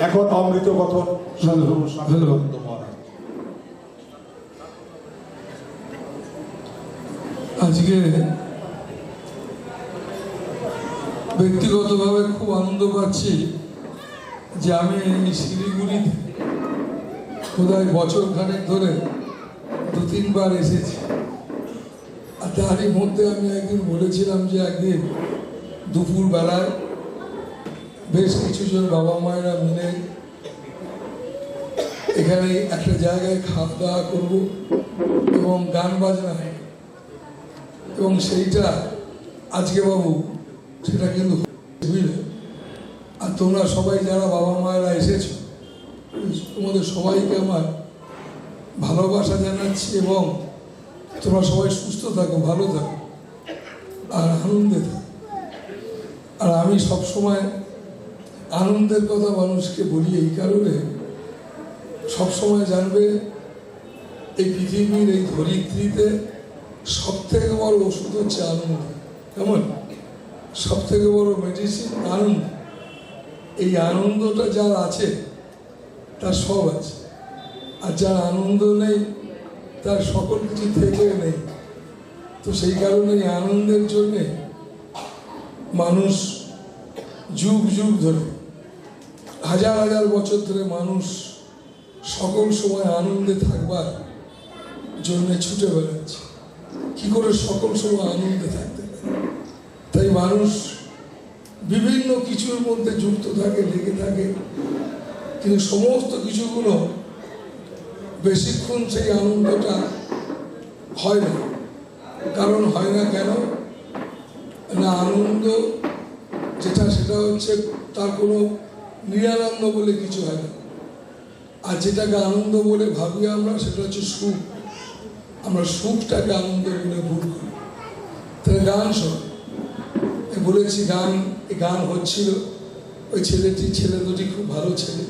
এখন অমৃত কথন আজকে ব্যক্তিগতভাবে খুব আনন্দ পাচ্ছি যে আমি এই শিলিগুড়িতে বোধহয় বছর খানেক ধরে 2-3 বার এসেছি। আর তারই মধ্যে আমি একদিন বলেছিলাম যে একদিন দুপুর বেলায় বেশ কিছুজন বাবা মায়েরা মিলে এখানে একটা জায়গায় খাওয়া দাওয়া করব এবং গান বাজনা এবং সেইটা আজকে বাবু সেটা কিন্তু বুঝলে। আর তোমরা সবাই যারা বাবা মায়েরা এসেছো তোমাদের সবাইকে আমার ভালোবাসা জানাচ্ছি এবং তোমরা সবাই সুস্থ থাকো, ভালো থাকো আর আনন্দে থাকো। আর আমি সবসময় আনন্দের কথা মানুষকে বলি এই কারণে, সবসময় জানবে এই পৃথিবীর এই ধরিত্রীতে সব থেকে বড় ওষুধ হচ্ছে আনন্দ। কেমন? সব থেকে বড় মেডিসিন আনন্দ। এই আনন্দটা যার আছে তার সব আছে, আর যার আনন্দ নেই তার সকল কিছু থেকে নেই। তো সেই কারণে আনন্দের জন্যে মানুষ যুগ যুগ ধরে, হাজার হাজার বছর ধরে মানুষ সকল সময় আনন্দে থাকবার জন্যে ছুটে বেড়াচ্ছে। কি করে সকল সময় আনন্দে থাকতে পারে? তাই মানুষ বিভিন্ন কিছুর মধ্যে যুক্ত থাকে, লেগে থাকে, কিন্তু সমস্ত কিছুগুলো বেশিক্ষণ সেই আনন্দটা হয় না। কারণ হয় না কেন না, আনন্দ যেটা সেটা হচ্ছে তার কোনো নিরানন্দ বলে কিছু হয় না। আর যেটাকে আনন্দ বলে ভাবি আমরা সেটা হচ্ছে সুখ। আমরা সুখটাকে আনন্দ বলে ভুল করি। তাহলে গান শোন, বলেছি গান হচ্ছিল, ওই ছেলে দুটি খুব ভালো ছেলে,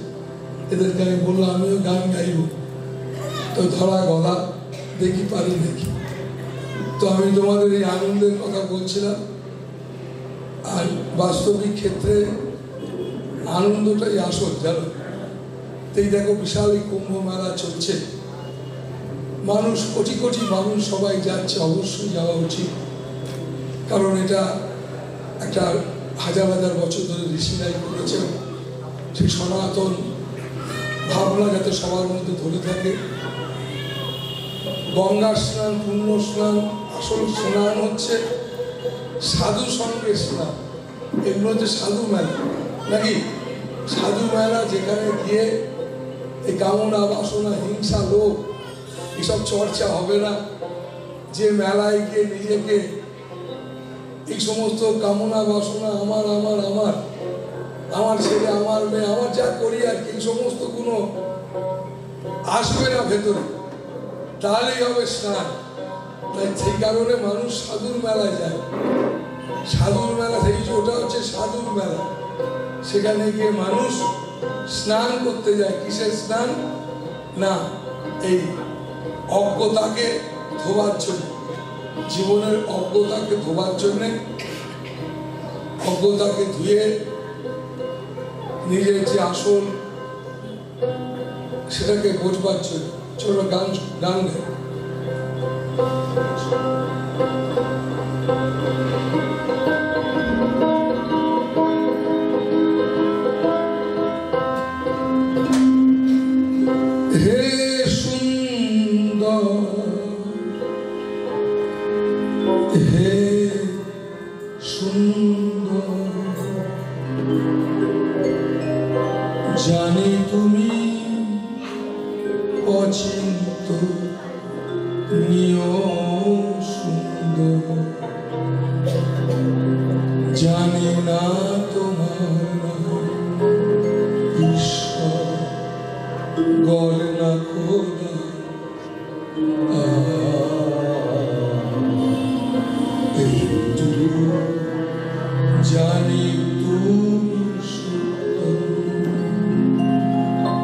এদেরকে আমি বললাম আমিও গান গাইব। তো ধরা গলা দেখি পারি নাকি। তো আমি তোমাদের এই আনন্দের কথা বলছিলাম। আর বাস্তবিক ক্ষেত্রে আনন্দটাই আসল, জানো। এই দেখো বিশাল এই কুম্ভ মেলা চলছে, মানুষ কোটি কোটি মানুষ সবাই যাচ্ছে, অবশ্যই যাওয়া উচিত। কারণ এটা একটা হাজার হাজার বছর ধরে ঋষিরাই করেছেন। সেই সনাতন ভাবনা যাতে সবার মধ্যে ধরে থাকে। গঙ্গা স্নান, পুণ্য স্নান, আসল স্নান হচ্ছে সাধু সঙ্গে স্নান। এগুলো হচ্ছে সাধু মেলা, নাকি? সাধু মেলা যেখানে গিয়ে এই কামনা বাসনা হিংসা লোভ এসব চর্চা হবে না। যে মেলায় গিয়ে নিজেকে এই সমস্ত কামনা বাসনা আমার আমার আমার আমার ছেলে, আমার মেয়ে, আমার যা করি আর কি, এই সমস্ত গুলো আসবে না ভেতরে, তাহলেই হবে স্নান। তাই সেই কারণে মানুষ সাধুর মেলায় যায়। সাধুর মেলা, সেই ওটা হচ্ছে সাধুর মেলা। সেখানে গিয়ে মানুষ স্নান করতে যায়। কিসের স্নান? না, এই অজ্ঞতাকে ধোবার জন্য, জীবনের অজ্ঞতাকে ধোবার জন্যে, অজ্ঞতাকে ধুয়ে নিজের যে আসল সেটাকে বোঝবার জন্য। চলো গান গায়। হে সুন্দর, হে সুন্দর, জানি তুমি অচিন্ত নিয় সুন্দর, জানি না তোমার ঈশ্বর গলে না খোদা। জানি তুমি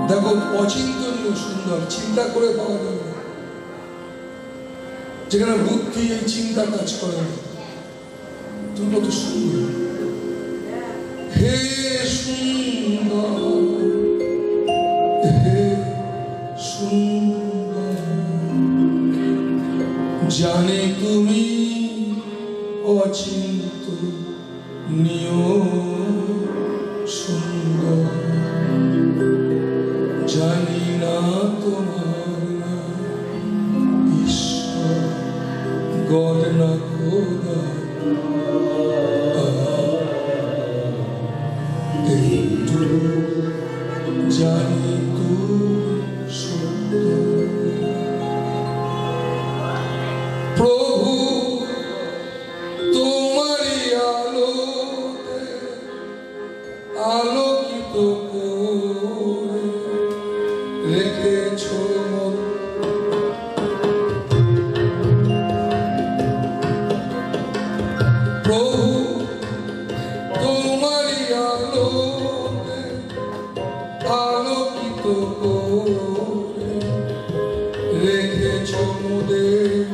দেখো অচিন্ত অচিন্তনীয় সুন্দর, চিন্তা করে পাওয়া যাবে না, যেখানে বুদ্ধি এই চিন্তা কাজ করে না। তুমি কত সুন্দর, হে সুন্দর, হে সুন্দর, জানে তুমি অচিন্তনীয় সুন্দর, জানি না তোমার ঈশ্বর গড না খোদা, এইটুকু জানি তুমি সুন্দর। প্রভু তোমারি আলোতে আলোকিত করে রেখেছ মন, প্রভু তোমারি আলোতে আলোকিত করে রেখেছ মোদের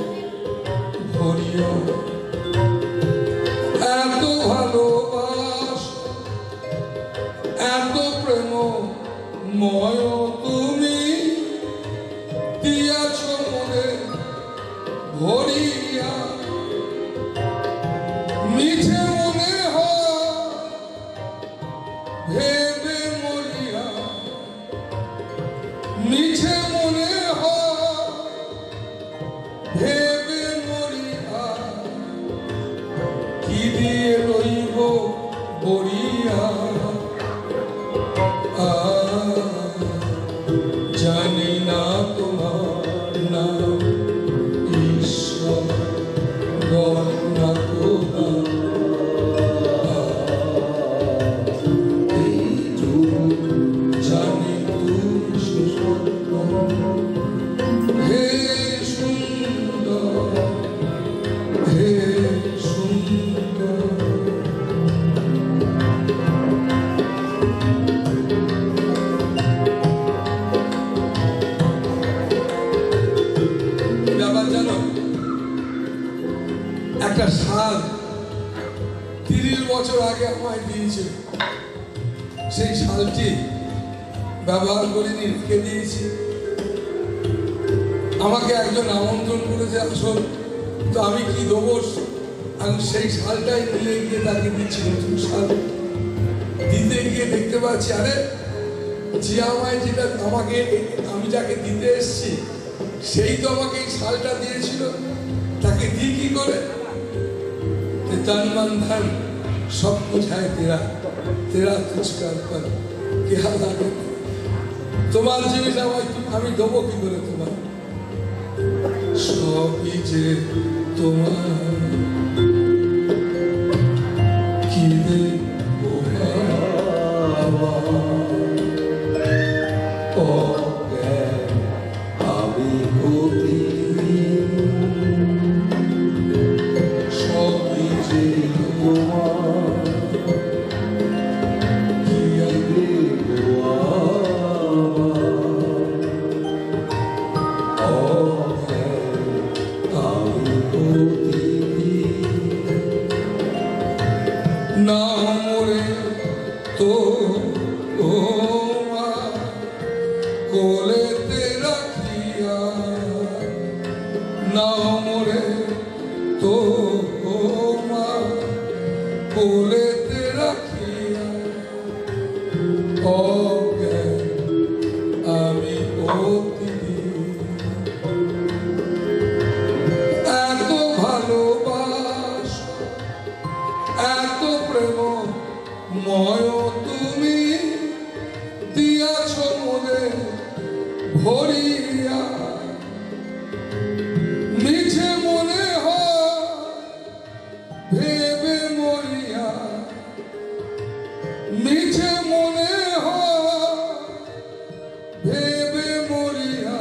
ভরিয়া। এত ভালোবাসা এত প্রেমময় তুমি দিয়াছ মনে ভরিয়া, মিছে মনে হয় ভেবে মরিয়া, মিছে মনে হয় ভেবে মরিয়া, কি দিয়ে রইব বরিয়া। জানি না তোমার নাম ঈশ্বর গড না খোদা, জানি তুমি সুন্দর, হে সুন্দর, হে সুন্দর। ব্যাপার জানো, একটা শাল 30 বছর আগে আমায় দিয়েছে, সেই শালটি ব্যবহার করিনি, রেখে দিয়েছি। আমাকে একজন আমন্ত্রণ করেছে আসল, তো আমি কি দেবো, আমি সেই শালটাই নিয়ে গিয়ে তাকে দিচ্ছি, নতুন শাল দিতে গিয়ে দেখতে পাচ্ছি আরে যে আমায় যেটা আমাকে আমি যাকে দিতে এসছি সেই তো আমাকে এই শালটা দিয়েছিল, তাকে দিই কি করে? तन मन धन सब कुछ है तेरा, तेरा तुझका पर क्या लागे তোমার জিনিস আমি দেবো কি করে? তোমার সবই যে তোমার, কি দেবো আমি অতি সবই যে তোমার, কি দেবো না মোরে তো ও মা কোলেতে রাখিয়া, না মোরে তো ও মা কোলেতে রাখিয়া, অজ্ঞান আমি অতি এত ভালোবাসা এত প্রেমময় তুমি দিয়াছ মনে ভরিয়া, মিছে মনে হয় ভেবে মরিয়া, মিছে মনে হয় ভেবে মরিয়া,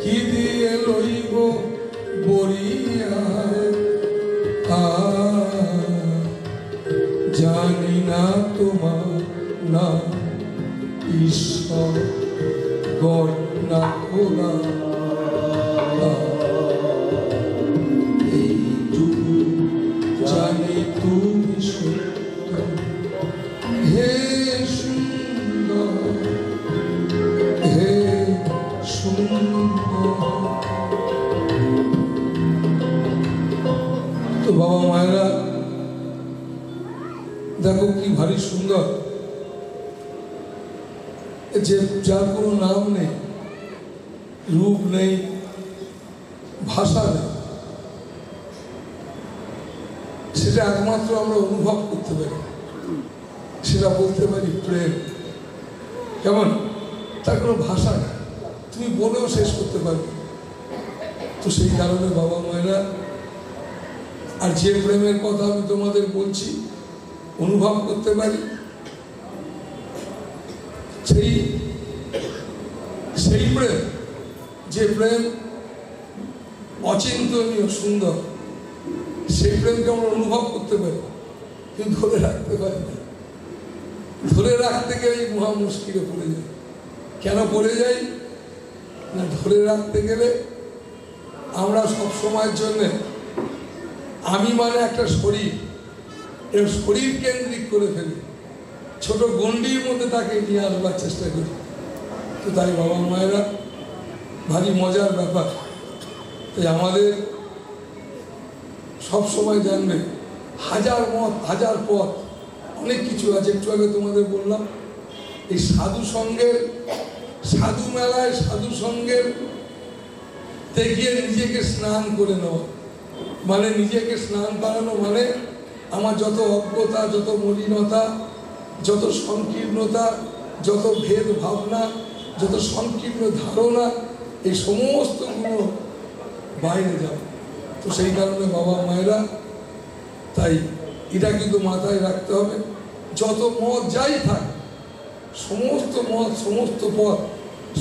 কি দিয়ে লইব বরিয়া। জানি না তোমার নাম ঈশ্বর গড় না খোলা এইটুকু জানি তুমি সুন্দর, হে সুন্দর, হে সুন্দর। তো বাবা মায়েরা দেখো কি ভারী সুন্দর, যে যার কোনো নাম নেই, রূপ নেই, ভাষা নেই, সেটা একমাত্র আমরা অনুভব করতে পারি, সেটা বলতে পারি প্রেম। কেমন? তার কোনো ভাষা নেই, তুমি বলেও শেষ করতে পারবে। তো সেই কারণে বাবা মায়েরা, আর যে প্রেমের কথা আমি তোমাদের বলছি, অনুভব করতে পারি, সেই প্রেম, যে প্রেম অচিন্তনীয় সুন্দর, সেই প্রেমকে আমরা অনুভব করতে পারি, কিন্তু ধরে রাখতে পারি না। ধরে রাখতে গেলে মহা মুশকিলে পড়ে যায়। কেন পড়ে যাই না, ধরে রাখতে গেলে আমরা সব সময়ের জন্য আমি মানে একটা শরীর, এর শরীর কেন্দ্রিক করে ফেলি, ছোট গণ্ডির মধ্যে তাকে নিয়ে আসবার চেষ্টা করি। তো তাই বাবা মায়েরা, ভারী মজার ব্যাপার। তাই আমাদের সব সময় জানবে, হাজার মত, হাজার পথ, অনেক কিছু আছে। একটু আগে তোমাদের বললাম, এই সাধু সঙ্গের, সাধু মেলায় সাধু সঙ্গের গিয়ে নিজেকে স্নান করে নেওয়া, মানে নিজেকে স্নান করানো, মানে আমার যত অজ্ঞতা, যত মলিনতা, যত সংকীর্ণতা, যত ভেদ ভাবনা, যত সংকীর্ণ ধারণা, এই সমস্তগুলো বাইরে যাবে। তো সেই কারণে বাবা মায়েরা, তাই এটা কিন্তু মাথায় রাখতে হবে। যত মত যাই থাক, সমস্ত মত, সমস্ত পথ,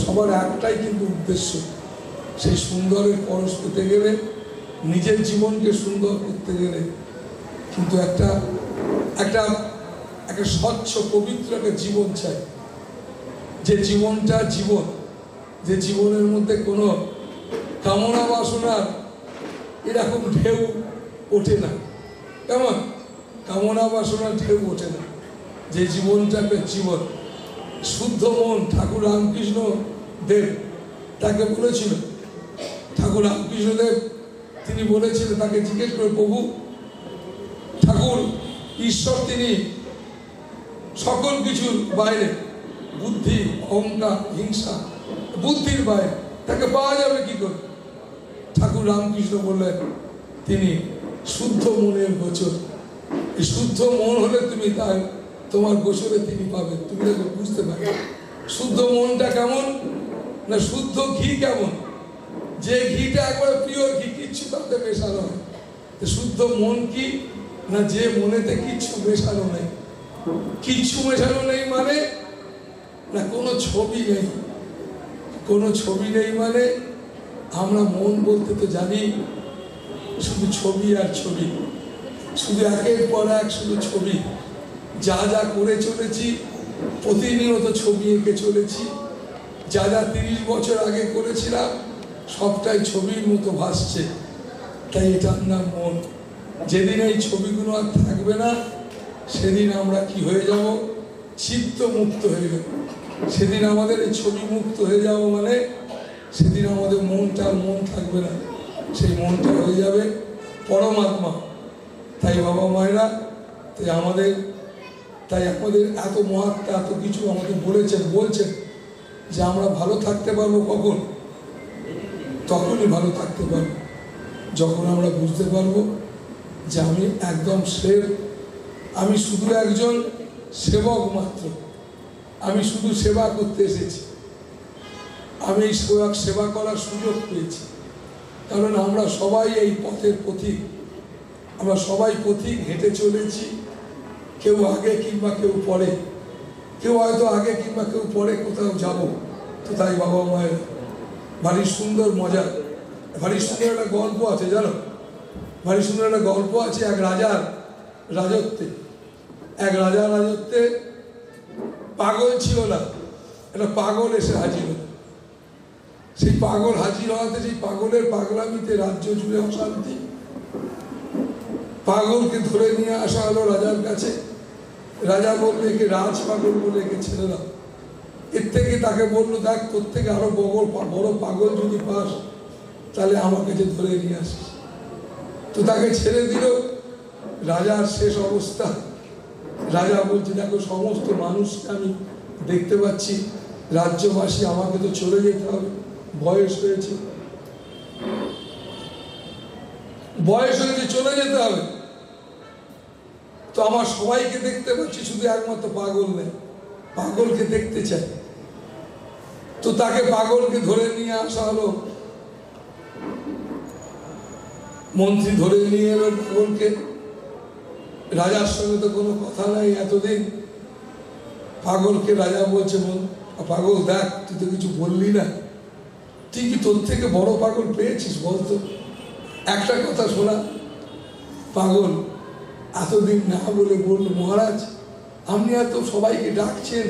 সবার একটাই কিন্তু উদ্দেশ্য, সেই সুন্দরের পরশ পেতে গেলে, নিজের জীবনকে সুন্দর করতে গেলে কিন্তু একটা একটা একটা স্বচ্ছ পবিত্র একটা জীবন চাই। যে জীবনটা জীবন, যে জীবনের মধ্যে কোনো কামনা বাসনার এরকম ঢেউ ওঠে না। কেমন? কামনা বাসনার ঢেউ ওঠে না। যে জীবনটা একটা জীবন, শুদ্ধ মন। ঠাকুর রামকৃষ্ণ দেব তাকে বলেছিল, ঠাকুর রামকৃষ্ণ দেব তিনি বলেছিলেন, তাকে জিজ্ঞেস করে, প্রভু ঠাকুর ঈশ্বর, তিনি সকল কিছুর বাইরে, বুদ্ধি, অহংকার, হিংসা, বুদ্ধির বাইরে, তাকে পাওয়া যাবে কি করে? ঠাকুর রামকৃষ্ণ বললেন, তিনি শুদ্ধ মনের গোচর। এই শুদ্ধ মন হলে তুমি তার, তোমার গোচরে তিনি পাবেন। তুমি তাকে বুঝতে পারবে শুদ্ধ মনটা কেমন, না শুদ্ধ ঘি কেমন, যে ঘিটা একবারে পিওর ঘি, কিচ্ছু তাতে মেশানো হয়। শুদ্ধ মন কি না, যে মনেতে কিচ্ছু মেশানো নেই। কিচ্ছু মেশানো নেই মানে না, কোনো ছবি নেই। কোনো ছবি নেই মানে, আমরা মন বলতে তো জানি শুধু ছবি আর ছবি, শুধু একের পর এক শুধু ছবি। যা যা করে চলেছি, প্রতিনিয়ত ছবি এঁকে চলেছি। যা যা 30 বছর আগে করেছিলাম, সবটাই ছবির মতো ভাসছে। তাই এটার নাম মন। যেদিন এই ছবিগুলো আর থাকবে না, সেদিন আমরা কি হয়ে যাব? চিত্ত মুক্ত হয়ে যাব। সেদিন আমাদের এই ছবি মুক্ত হয়ে যাব, মানে সেদিন আমাদের মনটা আর মন থাকবে না, সেই মনটা হয়ে যাবে পরমাত্মা। তাই বাবা মায়েরা, তাই আমাদের এত মহাত্মা, এত কিছু আমাদের বলছেন যে আমরা ভালো থাকতে পারবো কখন? তখনই ভালো থাকতে পারবো যখন আমরা বুঝতে পারবো যে আমি একদম আমি শুধু একজন সেবক মাত্র। আমি শুধু সেবা করতে এসেছি। আমি এই সেবা করার সুযোগ পেয়েছি, কারণ আমরা সবাই এই পথের পথিক। আমরা সবাই পথিক, হেঁটে চলেছি। কেউ আগে কিংবা কেউ পরে, কেউ হয়তো আগে কিংবা কেউ পরে কোথাও যাব। তো তাই বাবা মায়ের ভারী সুন্দর মজা, ভারী সুন্দর একটা গল্প আছে, জানো? ভারী সুন্দর একটা গল্প আছে এক রাজার রাজত্বে। এক রাজার রাজত্বে পাগল ছিল না, একটা পাগল এসে হাজির হল। সেই পাগল হাজির হওয়াতে সেই পাগলের পাগলামিতে রাজ্য জুড়ে অশান্তি। পাগলকে ধরে নিয়ে আসা হলো রাজার কাছে। রাজা বললো একে রাজ পাগল বলে একে ছেড়ে দাও। এর থেকে তাকে বললো দেখ তোর থেকে আরো বড় পাগল যদি পাস তাহলে আমার কাছে ধরে নিয়ে আসিস। তো তাকে ছেড়ে দিল। রাজার শেষ অবস্থা। রাজা বলছে দেখো সমস্ত মানুষকে আমি দেখতে পাচ্ছি, রাজ্যবাসী আমাকে তো চলে যেতে হবে, বয়স হয়েছে চলে যেতে হবে। তো আমার সবাইকে দেখতে পাচ্ছি, শুধু একমাত্র পাগল নেই, পাগলকে দেখতে চাই। তো তাকে পাগলকে ধরে নিয়ে আসা হলো। মন্ত্রী ধরে নিয়ে এলো পাগলকে। রাজার সঙ্গে তো কোনো কথা নাই এতদিন। পাগলকে রাজা বলছে পাগল দেখ তুই তো কিছু বললি না, তুই কি তোর থেকে বড় পাগল পেয়েছিস বলতো, একটা কথা শোনা। পাগল এতদিন না বলে বলল মহারাজ আপনি এত সবাইকে ডাকছেন,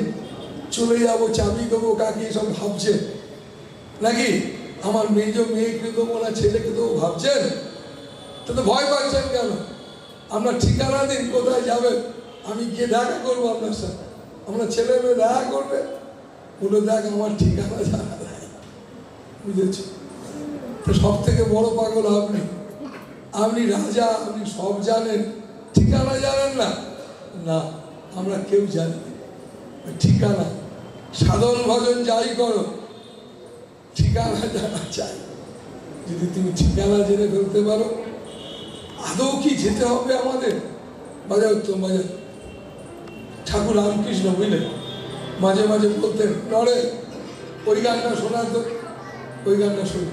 চলে যাব চাবি দেবো কাকে এসব ভাবছেন নাকি, আমার মেয়েকে দেবো না ছেলেকে দেবো ভাবছেন, তো ভয় পাচ্ছেন কেন? আপনার ঠিকানা দিন কোথায় যাবেন, আমি গিয়ে দেখা করবো আপনার সাথে। আপনার ছেলে মেয়ে দেখা করবে, বলে দেখ আমার ঠিকানা জানা নাই, বুঝেছ? তো সব থেকে বড় পাগল আপনি, আপনি রাজা, আপনি সব জানেন, ঠিকানা জানেন না? না আমরা কেউ জানি ঠিকানা। সাধন ভজন যাই করো ঠিকানা জানা চাই। যদি তুমি ঠিকানা জেনে ফেলতে পারো, আদৌ কি যেতে হবে আমাদের? বাজাও তো বাজা। ঠাকুর রামকৃষ্ণ বুঝলেন মাঝে মাঝে বলতেন নড়ে ওই গানটা শোনার তো, ওই গানটা শুনে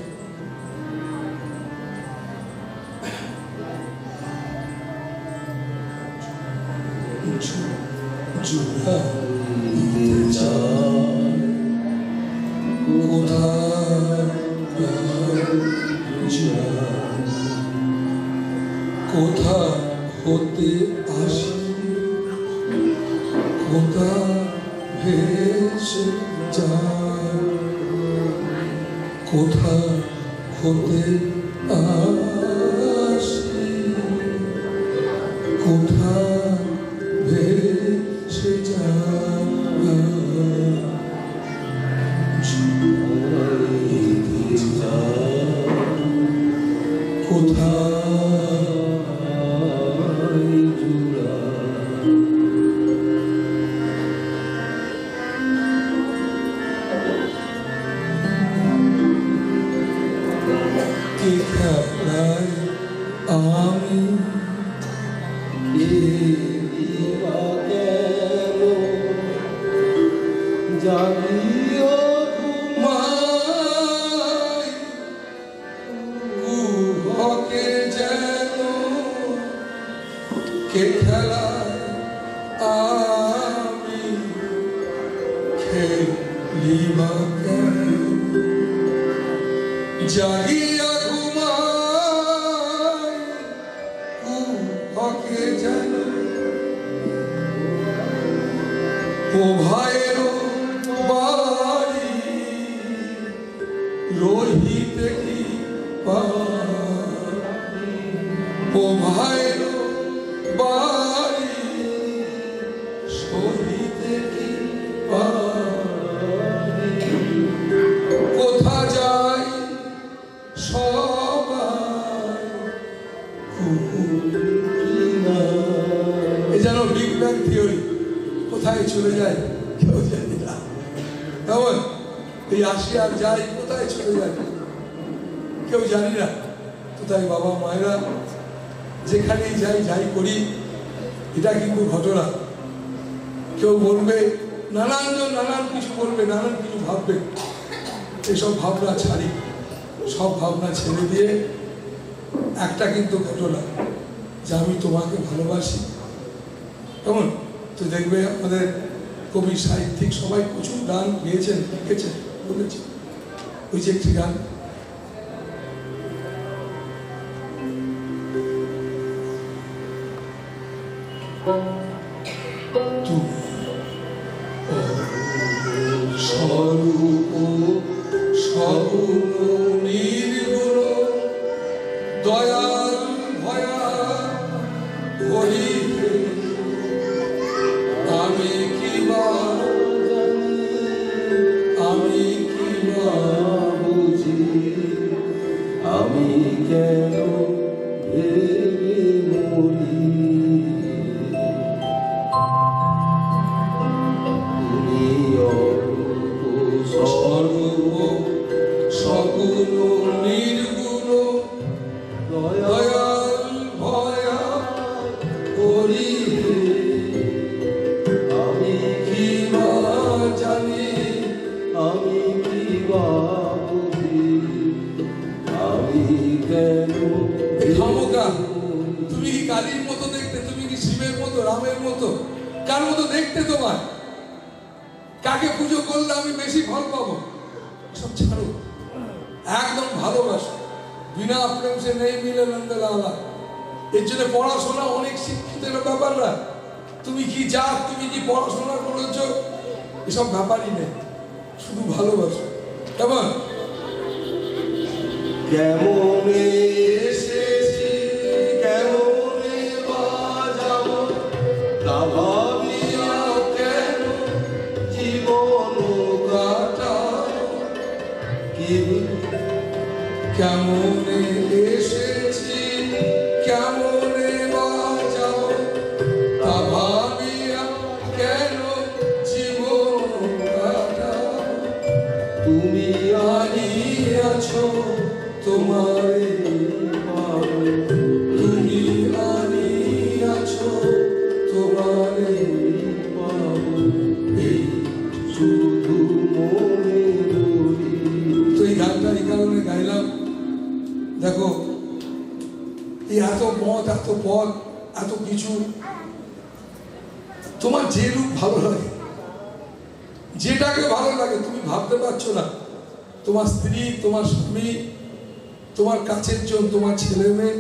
কোথা হতে আসি, কোথা ভেসে যায়, কোথা হতে আসি, কোথা ভেসে যায়, কোথা জাগিয়া ঘুমাই কুহকে যেন ও ভাইয়ের বাড়ি রহিতে কি ও ভাইয়ের বাড়ি সহিতে কি কোথা যায় সবাই এ যেন বিগ ব্যাং থিওরি, কোথায় চলে যায় কেউ জানি না। কেমন এই আসি আর যাই, কোথায় চলে যায় কেউ জানি না। তো তাই বাবা মায়েরা যেখানেই যাই যাই করি, এটা কিন্তু ঘটনা। কেউ বলবে নানানজন নানান কিছু বলবে, নানান কিছু ভাববে, এসব ভাবনা ছাড়ি, সব ভাবনা ছেড়ে দিয়ে একটা কিন্তু ঘটনা যে আমি তোমাকে ভালোবাসি। কেমন তো দেখবে আমাদের কবি সাহিত্যিক সবাই প্রচুর গান গেয়েছেন, লিখেছেন, বলেছেন। ওই যে একটি গান স্বরূপ স্বরূপ খামোকা তুমি কি কালীর মতো দেখতে, তুমি কি শিবের মতো, রামের মতো, কার মতো দেখতে তোমার? কাকে পুজো করলে আমি বেশি ফল পাবো? সব ছাড়ো, একদম ভালোবাসো। বিনা প্রেম সে নেই মিলে নন্দলালা। এর জন্য পড়াশোনা অনেক শিক্ষিতের ব্যাপার না। তুমি কি জাত, তুমি কি পড়াশোনা করেছো, এসব ব্যাপারই নেই, শুধু ভালোবাসো। কেমন কেমন এসেছি কেমনে বাজাব তা ভাবিয়া কেন জীবন কাটাও কি কেমনে এসেছি কেমনে বাঁচাও তা ভাবিয়া কেন জীবন কাটাও। তুমি আনিয়াছো তোমারে পাবো, তুমি আনিয়াছো তোমারে পাবো এই শুধু মনে ধরি। তো এই গানটা এই কারণে গাইলাম, দেখো এই এত মত, এত পথ, এত কিছু, তোমার যে রূপ ভালো লাগে, যেটাকে ভালো লাগে তুমি ভাবতে পারছো না। তোমার স্ত্রী, তোমার স্বামী, তোমার কাছের জন, তোমার ছেলে মেয়ে,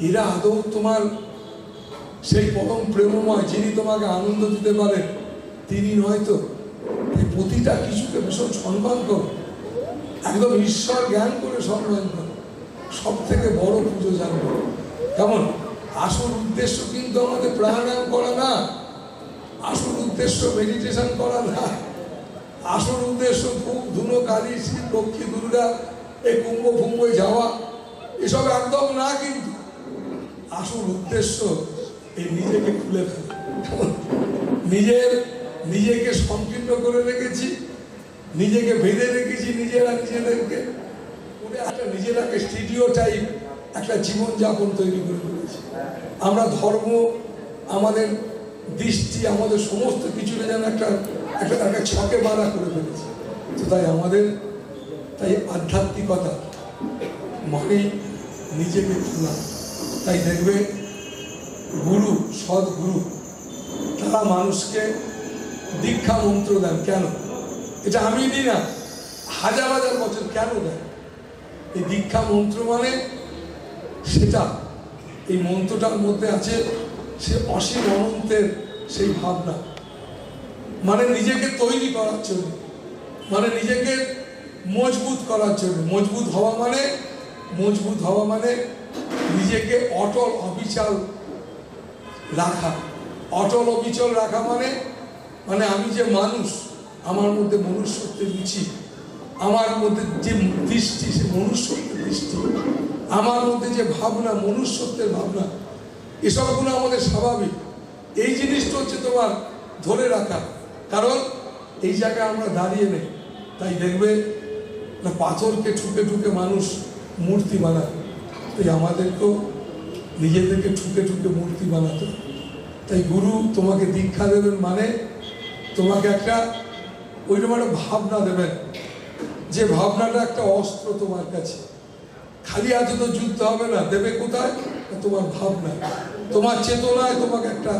এরা আদৌ তোমার সেই পরম প্রেমময় যিনি তোমাকে আনন্দ দিতে পারেন তিনি নয় তো? এই প্রতিটা কিছুকে ভীষণ সম্মান করো, একদম ঈশ্বর জ্ঞান করে সম্মান করো। সব থেকে বড় পুজো জানবো। কেমন? আসল উদ্দেশ্য কিন্তু আমাদের প্রাণায়াম করা না, আসল উদ্দেশ্য মেডিটেশন করা না, আসল উদ্দেশ্য ধূপ ধুনো কালী শিব লক্ষ্মী দুর্গা এই কুম্ভ ফুম্বে যাওয়া এসব একদম না। কিন্তু আসল উদ্দেশ্য এই নিজেকে খুলে ফেলা। নিজেকে সংকীর্ণ করে রেখেছি, নিজেকে বেঁধে রেখেছি, নিজেদেরকে একটা নিজেরাকে স্টুডিও টাইপ একটা জীবনযাপন তৈরি করে ফেলেছি আমরা। ধর্ম, আমাদের দৃষ্টি, আমাদের সমস্ত কিছুটা যেন একটা ছকে বাঁধা করে ফেলেছি। তো তাই আধ্যাত্মিকতা মানে নিজেকে খোলা। তাই দেখবে গুরু, সদ্গুরু, তারা মানুষকে দীক্ষা মন্ত্র দেন। কেন? এটা আমি দিই না, হাজার হাজার বছর কেন দেন? এই দীক্ষা মন্ত্র মানে সেটা, এই মন্ত্রটার মধ্যে আছে সে অসীম অনন্তের সেই ভাবনা, মানে নিজেকে তৈরি করার জন্য, মানে নিজেকে মজবুত করার জন্য। মজবুত হওয়া মানে নিজেকে অটল অবিচল রাখা। অটল অবিচল রাখা মানে আমি যে মানুষ, আমার মধ্যে মনুষ্যত্বের রুচি, আমার মধ্যে যে দৃষ্টি সে মনুষ্যত্বের দৃষ্টি, আমার মধ্যে যে ভাবনা মনুষ্যত্বের ভাবনা, এসবগুলো আমাদের স্বাভাবিক। এই জিনিসটা হচ্ছে তোমার ধরে রাখা। কারণ এই জায়গায় আমরা দাঁড়িয়ে নেই। তাই দেখবে না পাথরকে ঠুকে ঠুকে মানুষ মূর্তি বানায়, তাই আমাদেরকেও নিজেদেরকে ঠুকে ঠুকে মূর্তি বানাতে। তাই গুরু তোমাকে দীক্ষা দেবেন মানে তোমাকে একটা ওইরকম একটা ভাবনা দেবেন, যে ভাবনাটা একটা অস্ত্র তোমার কাছে। খালি হাতে তো যুদ্ধ হবে না, দেবে কোথায়? তোমার ভাবনা, তোমার চেতনায় তোমাকে একটা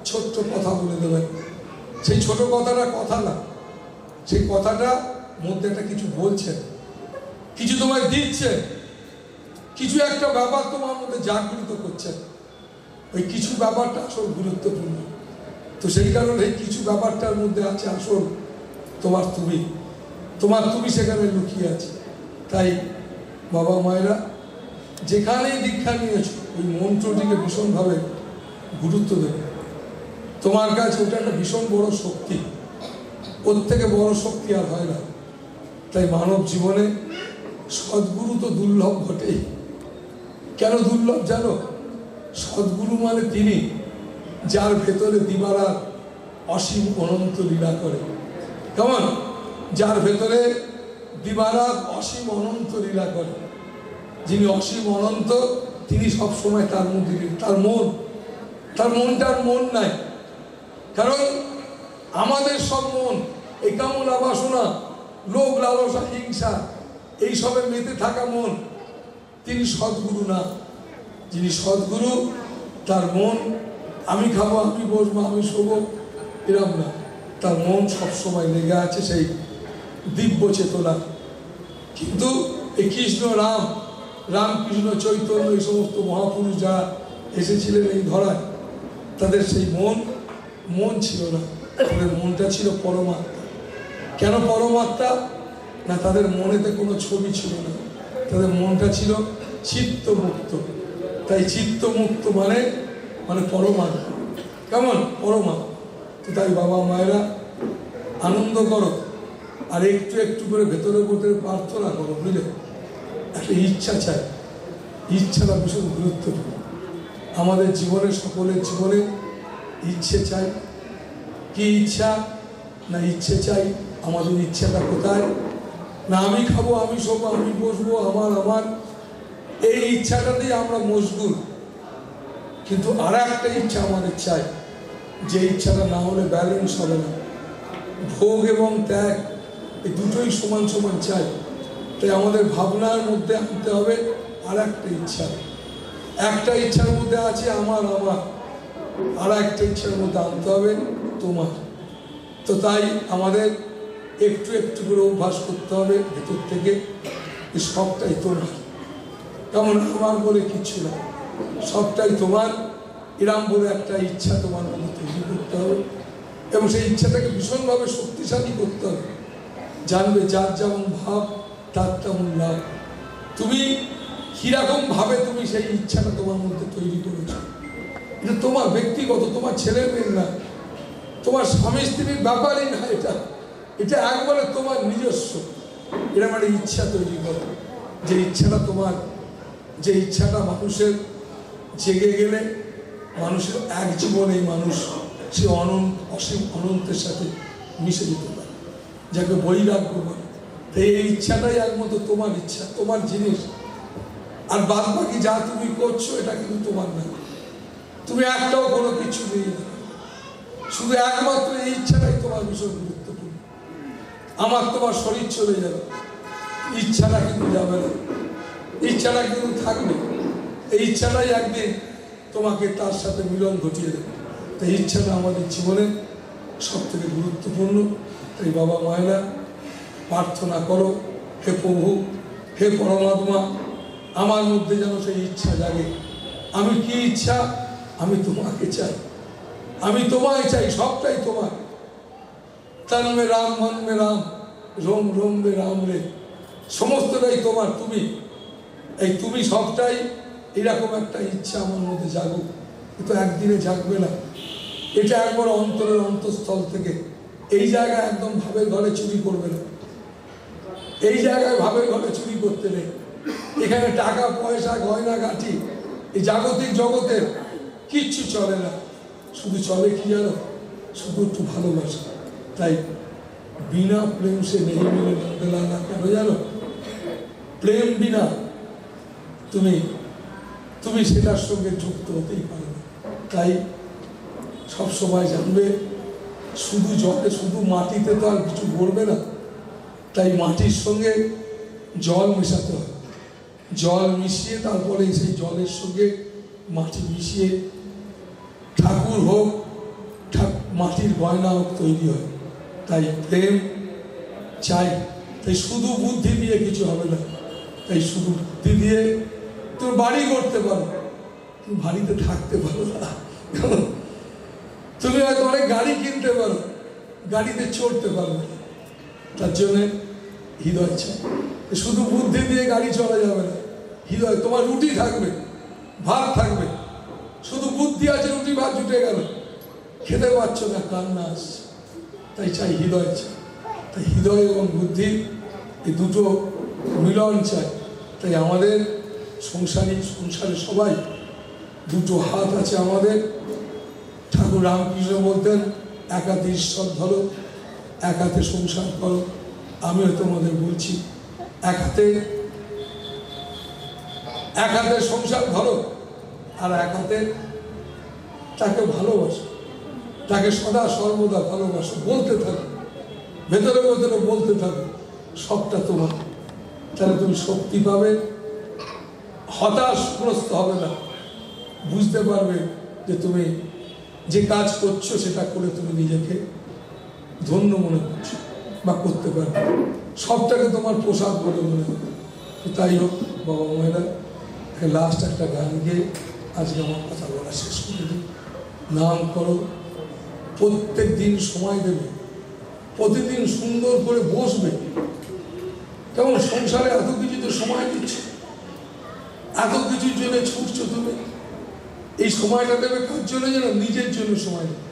ছোট্ট কথা বলে দেবেন। সেই ছোট কথাটা কথা না, সেই কথাটা মধ্যে একটা কিছু বলছেন, কিছু তোমায় দিচ্ছে, কিছু একটা ব্যাপার তোমার মধ্যে জাগৃত করছে। ওই কিছু ব্যাপারটা আসল গুরুত্বপূর্ণ। তো সেই কারণে এই কিছু ব্যাপারটার মধ্যে আছে আসল তোমার তুমি সেখানে লুকিয়ে আছে। তাই বাবা মায়েরা যেখানেই দীক্ষা নিয়েছ ওই মন্ত্রটিকে ভীষণভাবে গুরুত্ব দেবে। তোমার কাছে ওটা একটা ভীষণ বড় শক্তি, ওর থেকে বড় শক্তি আর হয় না। তাই মানব জীবনে সদ্গুরু তো দুর্লভ ঘটেই। কেন দুর্লভ জানো? সদ্গুরু মানে তিনি যার ভেতরে দিবারাত অসীম অনন্ত লীলা করে। কেমন? যার ভেতরে দিবারাত অসীম অনন্ত লীলা করে, যিনি অসীম অনন্ত, তিনি সবসময় তার মধ্যে, তার মনটার মন নাই। কারণ আমাদের সব মন এই কামনা বাসনা লোভ লালসা হিংসা এইসবে মেতে থাকা মন, তিনি সদ্গুরু না। যিনি সদ্গুরু তার মন আমি খাবো, আমি বসবো, আমি শোবো এরম না, তার মন সবসময় লেগে আছে সেই দিব্য চেতনা। কিন্তু এই কৃষ্ণ রাম, রামকৃষ্ণ চৈতন্য এই সমস্ত মহাপুরুষ যারা এসেছিলেন এই ধরায়, তাদের সেই মন ছিল না, তাদের মনটা ছিল পরমাত্মা। কেন পরমাত্মা? না তাদের মনেতে কোনো ছবি ছিল না, তাদের মনটা ছিল চিত্তমুক্ত। তাই চিত্তমুক্ত মানে পরমাত্মা। কেমন? পরমাত্মা। তো তাই বাবা মায়েরা আনন্দ করো, আর একটু একটু করে ভেতরে ভেতরে প্রার্থনা করো, বুঝলে? একটা ইচ্ছা চাই, ইচ্ছাটা ভীষণ গুরুত্বপূর্ণ আমাদের জীবনে, সকলের জীবনে ইচ্ছে চাই। কি ইচ্ছা? না ইচ্ছে চাই আমাদের ইচ্ছাটা কোথায়? না আমি খাবো, আমি শোবো, আমি বসবো, আমার এই ইচ্ছাটাতেই আমরা মশগুল। কিন্তু আর একটা ইচ্ছা আমাদের চাই, যে ইচ্ছাটা না হলে ব্যালেন্স হবে না। ভোগ এবং ত্যাগ এই দুটোই সমান সমান চাই। তাই আমাদের ভাবনার মধ্যে আনতে হবে আর একটা ইচ্ছা। একটা ইচ্ছার মধ্যে আছে আমার, আর একটা ইচ্ছার মধ্যে আনতে হবে তোমার। তো তাই আমাদের একটু একটু করে অভ্যাস করতে হবে ভেতর থেকে, সবটাই তোমার। কেমন? আমার বলে কিচ্ছু না, সবটাই তোমার, এরম বলে একটা ইচ্ছা তোমার মধ্যে তৈরি করতে হবে। এবং সেই ইচ্ছাটাকে ভীষণভাবে শক্তিশালী করতে হবে। জানবে যার যেমন ভাব তার তেমন লাভ। তুমি কিরকম ভাবে তুমি সেই ইচ্ছাটা তোমার মধ্যে তৈরি করেছো, এটা তোমার ব্যক্তিগত, তোমার ছেলে মেয়ের না, তোমার স্বামী স্ত্রীর ব্যাপারই না, এটা একবারে তোমার নিজস্ব। এরকম একটা ইচ্ছা তৈরি করো, যে ইচ্ছাটা তোমার, যে ইচ্ছাটা মানুষের জেগে গেলে মানুষের এক জীবনেই মানুষ সে অসীম অনন্তের সাথে মিশে যেতে পারে, যাকে বৈরাগ্য বলে। তাই এই ইচ্ছাটাই একমাত্র তোমার ইচ্ছা, তোমার জিনিস। আর বাদ বাকি যা তুমি করছো এটা কিন্তু তোমার না, তুমি একটাও কোনো কিছু নেই, শুধু একমাত্র এই ইচ্ছাটাই তোমার ভীষণ গুরুত্বপূর্ণ। আমার তোমার শরীর চলে যাবে, ইচ্ছাটা কিন্তু যাবে না, ইচ্ছাটা কিন্তু থাকবে। এই ইচ্ছাটাই একদিন তোমাকে তার সাথে মিলন ঘটিয়ে দেবে। তাই ইচ্ছাটা আমাদের জীবনে সব থেকে গুরুত্বপূর্ণ। তাই বাবা মায়েরা প্রার্থনা করো, হে প্রভু, হে পরমাত্মা, আমার মধ্যে যেন সেই ইচ্ছা জাগে। আমি কি ইচ্ছা? আমি তোমাকে চাই, আমি তোমায় চাই, সবটাই তোমার। তন মে রাম, মন মে রাম, রোম রোম মে রাম রে, সমস্তটাই তোমার। তুমি এই তুমি সবটাই, এরকম একটা ইচ্ছা আমার মধ্যে জাগুক। কিন্তু একদিনে জাগবে না, এটা একবার অন্তরের অন্তঃস্থল থেকে। এই জায়গায় একদম ভাবের ঘরে চুরি করবে না, এই জায়গায় ভাবের ঘরে চুরি করতে নেই। এখানে টাকা পয়সা গয়না গাঠি এই জাগতিক জগতের কিচ্ছু চলে না, শুধু চলে কি জানো? শুধু একটু ভালোবাসা। তাই বিনা প্রেম সে নেই মিলে না, কেন জানো? প্রেম বিনা তুমি সেটার সঙ্গে যুক্ত হতেই পারো না। তাই সবসময় জানবে, শুধু জলে, শুধু মাটিতে তো আর কিছু গড়বে না। তাই মাটির সঙ্গে জল মেশাতে হয়, জল মিশিয়ে তারপরে সেই জলের সঙ্গে মাটি মিশিয়ে ঠাকুর হোক, মাটির গয়না হোক তৈরি হয়। তাই প্রেম চাই। তাই শুধু বুদ্ধি দিয়ে কিছু হবে না। তাই শুধু বুদ্ধি দিয়ে তুমি বাড়ি করতে পারো, তুমি বাড়িতে থাকতে পারো না। তুমি হয়তো অনেক গাড়ি কিনতে পারো, গাড়িতে চড়তে পারো না। তার জন্যে হৃদয় চাই। শুধু বুদ্ধি দিয়ে গাড়ি চলা যাবে না, হৃদয়। তোমার রুটি থাকবে, ভাত থাকবে, শুধু বুদ্ধি আছে, রুটি ভাত জুটে গেল, খেতে পারছো না, কান্না আসছে। তাই চাই হৃদয় চাই। তাই হৃদয় এবং বুদ্ধি এই দুটো মিলন চাই। তাই আমাদের সংসারে সবাই দুটো হাত আছে আমাদের। ঠাকুর রামকৃষ্ণ বলতেন, এক হাতে ঈশ্বর ধরো, এক হাতে সংসার করো। আমিও তোমাদের বলছি, এক হাতে সংসার ধরো, আর এক হাতে তাকে ভালোবাসো, তাকে সদা সর্বদা ভালোবাসো। বলতে থাকো, ভেতরে ভেতরে বলতে থাকো, সবটা তোমার। তাহলে তুমি শক্তি পাবে, হতাশগ্রস্ত হবে না, বুঝতে পারবে যে তুমি যে কাজ করছো সেটা করে তুমি নিজেকে ধন্য মনে করছো বা করতে পারবে, সবটাকে তোমার পোশাক বলে মনে হবে। তো তাই হোক বাবা মায়েরা, লাস্ট একটা গান গেয়ে আজকে আমার কথা বলা শেষ করে দিই। নাম করো, প্রত্যেক দিন সময় দেবে, প্রতিদিন সুন্দর করে বসবে। কেমন সংসারে এত কিছু তো সময় দিচ্ছ, এত কিছুর জন্য ছুটছো তুমি, এই সময়টা দেবে কার জন্য যেন? নিজের জন্য সময় দেবে।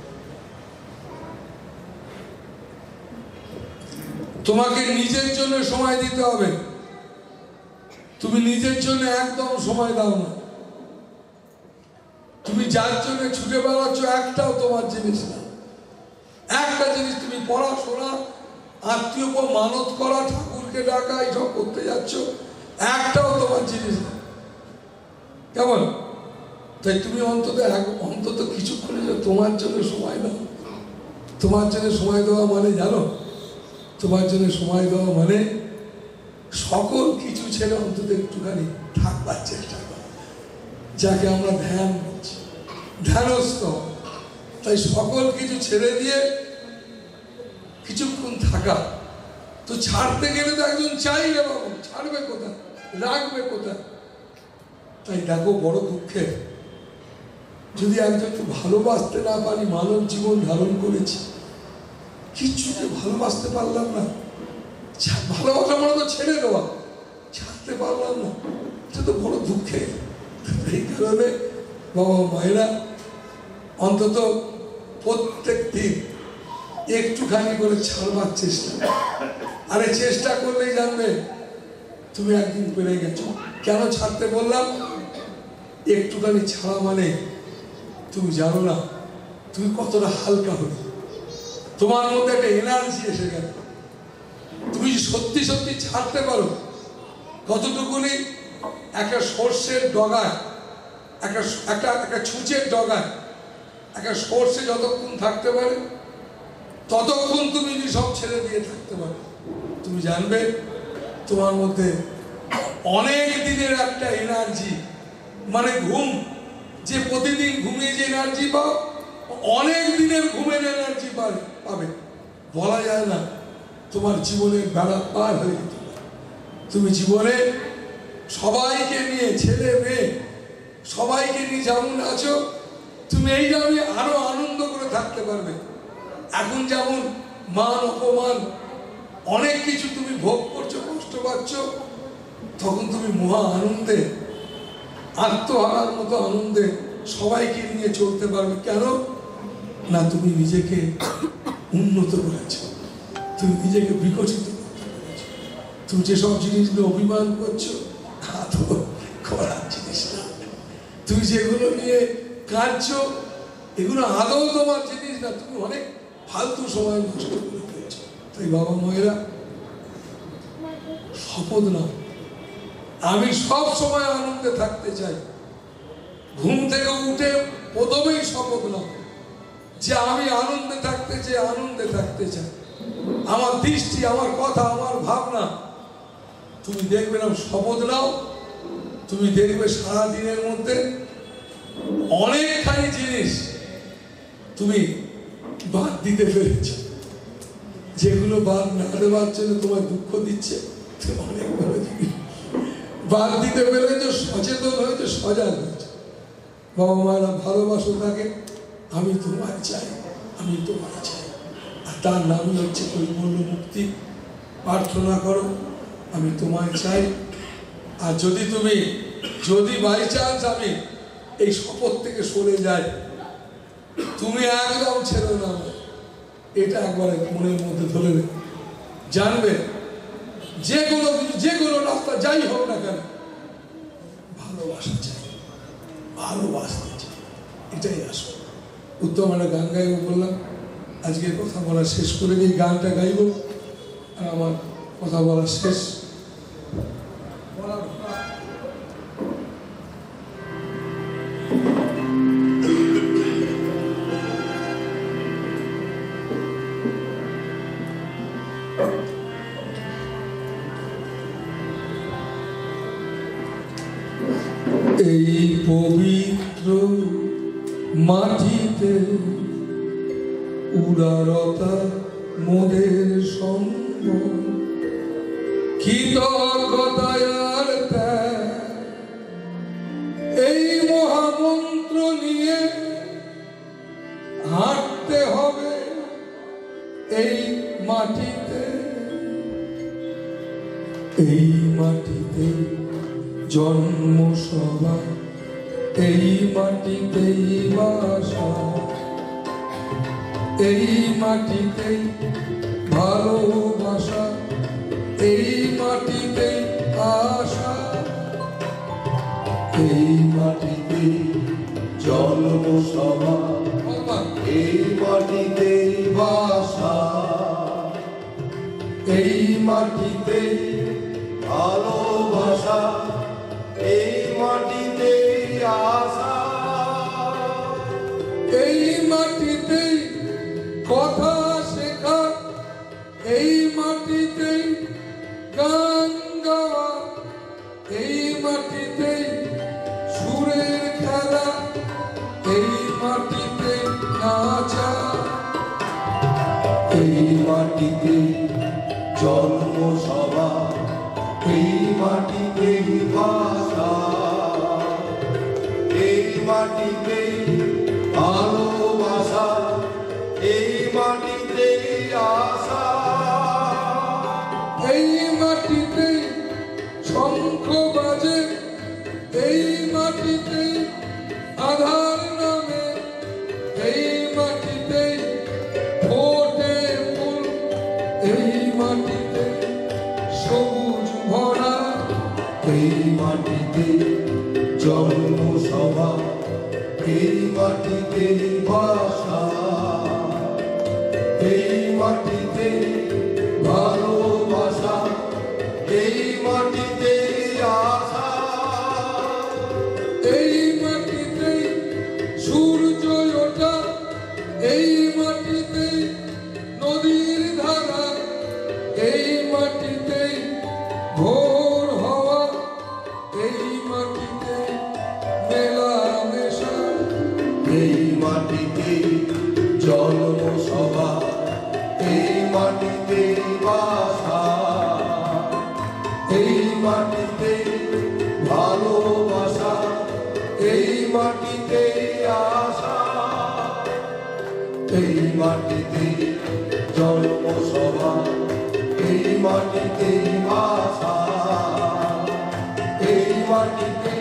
তোমাকে নিজের জন্য সময় দিতে হবে। তুমি নিজের জন্য একদম সময় দাও না। তুমি যার জন্য ছুটে বেড়াচ্ছ একটাও তোমার জিনিস না। একটা জিনিস তুমি পড়াশোনা, আত্মীয় মানত করা, ঠাকুরকে ডাকা, এইসব করতে যাচ্ছ, একটাও তোমার জিনিস না। কেমন? তাই তুমি অন্তত কিছুক্ষণ তোমার জন্য সময় দাও। তোমার জন্য সময় দেওয়া মানে জানো, তোমার জন্য সময় দেওয়া মানে সকল কিছু ছেড়ে অন্তত একটুখানি থাকবার চেষ্টা করো, যাকে আমরা ধ্যান করছি, ধ্যানস্থ। তাই সকল কিছু ছেড়ে দিয়ে কিছুক্ষণ থাকা। তো ছাড়তে গেলে তো একজন চাইলে বাবু, ছাড়বে কোথায়, রাখবে কোথায়? তাই দেখো বড় দুঃখের, যদি একজনকে ভালোবাসতে না পারি, মানব জীবন ধারণ করেছি, কিচ্ছুকে ভালোবাসতে পারলাম না, ভালোবাসা মানে তো ছেড়ে দেওয়া, ছাড়তে পারলাম না, এটা তো বড় দুঃখের। এই কারণে বাবা মায়েরা অন্তত প্রত্যেক দিন একটুখানি করে ছাড়বার চেষ্টা। আরে চেষ্টা করলেই জানবে তুমি একদিন পেরে গেছো। কেন ছাড়তে বললাম? একটুখানি ছাড়া মানে তুমি জানো না তুমি কতটা হালকা হবে, তোমার মধ্যে একটা এনার্জি এসে গেল। তুমি সত্যি সত্যি ছাড়তে পারো কতটুকুনি, একটা সর্ষের ডগায়, একটা ছুঁচের ডগায় একটা সর্ষে যতক্ষণ থাকতে পারে ততক্ষণ তুমি সব ছেড়ে দিয়ে থাকতে পারো। তুমি জানবে তোমার মধ্যে অনেক দিনের একটা এনার্জি, মানে ঘুম, যে প্রতিদিন ঘুমিয়ে যে এনার্জি পাও, অনেক দিনের ঘুমের এনার্জি পাবে। বলা যায় না, তোমার জীবনের বেড়া পার হয়ে যেতে পারে। তুমি জীবনে সবাইকে নিয়ে, ছেলে মেয়ে সবাইকে নিয়ে যেমন আছো, তুমি এইভাবে আরো আনন্দ করে থাকতে পারবে। এখন যেমন মান অপমান অনেক কিছু তুমি ভোগ করছো, কষ্ট পাচ্ছ, তখন তুমি মহা আনন্দে, আত্মহারার মতো আনন্দে সবাইকে নিয়ে চলতে পারবে। কেন না? তুমি নিজেকে উন্নত করেছো, তুমি নিজেকে বিকশিত করতে পেরেছো। তুমি যেসব জিনিস নিয়ে অভিমান করছো, আদৌ করার জিনিস না। তুমি যেগুলো নিয়ে কাঁদছো, এগুলো আদৌ তোমার জিনিস না। তুমি অনেক ফালতু সময় নষ্ট করে ফেলেছো। তাই বাবা মায়েরা শপথ নাও, আমি সব সময় আনন্দে থাকতে চাই। ঘুম থেকে উঠে প্রথমেই শপথ নাও যে আমি আনন্দে থাকতে চাই, আনন্দে থাকতে চাই। আমার দৃষ্টি, আমার কথা, আমার ভাবনা, তুমি দেখবে না, শপথ নাও, তুমি দেখবে সারাদিনের মধ্যে অনেকখানি জিনিস তুমি বাদ দিতে পেরেছ। যেগুলো বাদ না দেওয়ার জন্য তোমার দুঃখ দিচ্ছে, অনেক বড় জিনিস বাদ দিতে পেরেছো, সচেতন হয়েছে, সজাগ হয়েছে। বাবা মায়েরা ভালোবাসো তাকে, আমি তোমার চাই, আমি তোমার চাই, আর তার নামই হচ্ছে কৈবল্য মুক্তি। প্রার্থনা করো, আমি তোমায় চাই। আর যদি বাই চান্স আমি এই শপথ থেকে সরে যাই, তুমি একদম ছেড়ে না, এটা একবারে মনের মধ্যে ধরে রেখো। জানবে যে কোনো রাস্তা যাই হোক না কেন, ভালোবাসা চাই, ভালোবাসতে চাই, এটাই আসো। উত্তম একটা গান গাইব বললাম, আজকে কথা বলা শেষ করে দিয়ে গানটা গাইব, আর আমার কথা বলা শেষ। এই পবিত্র মাটিতে উদারতা মোদের সম্ভব, কৃতজ্ঞতায় আর ত্যাগ, এই মহামন্ত্র নিয়ে হাঁটতে হবে এই মাটিতে। এই মাটিতে জন্মসভা, এই মাটিতেই বাসা, এই মাটিতেই ভালোবাসা, এই মাটিতেই আশা। এই মাটিতে জন্মসভা, এই মাটিতে বাসা, এই মাটিতে ভালোবাসা, এই মাটিতে আশা। এই মাটিতেই কথা শেখা, এই মাটিতেই গান গাওয়া, এই মাটিতেই সুরের খেলা, এই মাটিতে নাচা। এই মাটিতে জন্মসভা, এই মাটিতে বাসা, এই মাটিতে ভালোবাসা, এই মাটিতে আশা। এই মাটিতে শঙ্খ বাজে, এই মাটিতে আধার নামে, এই মাটিতে ফোটে ফুল, এই মাটিতে সবুজ ভরা। এই মাটিতে জন্মসভা, এই মাটিতে বাসা, এই মাটিতে ভালোবাসা, এই মাটিতে আশা। এই মাটিতে সূর্য ওঠা, এই মাটিতে নদীর ধারা, এই মাটিতে ভোর হওয়া, এই মাটিতে মেলামেশা। এই মাটিতে জন্মসভা, এই মাটিতে বাসা, এই মাটিতে ভালোবাসা, এই মাটিতে আশা। এই মাটিতে জন্মসভা, এই মাটিতে বাসা, এই মাটিতে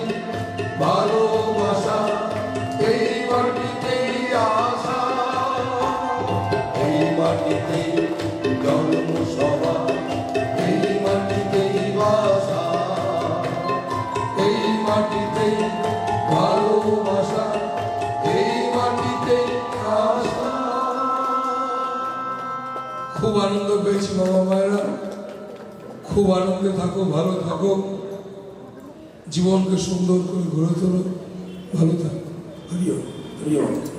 ভালোবাসা, এই মাটিতে আশা। এই মাটিতে জন্মসভা, এই মাটিতে বাসা, এই মাটিতে ভালোবাসা, এই মাটিতে আশা। খুব আনন্দ পেয়েছি বাবা মায়েরা, খুব আনন্দে থাকো, ভালো থাকো, জীবনকে সুন্দর করে গড়ে তোলো, ভালো থাকো। হরি ওম, হরি ওম।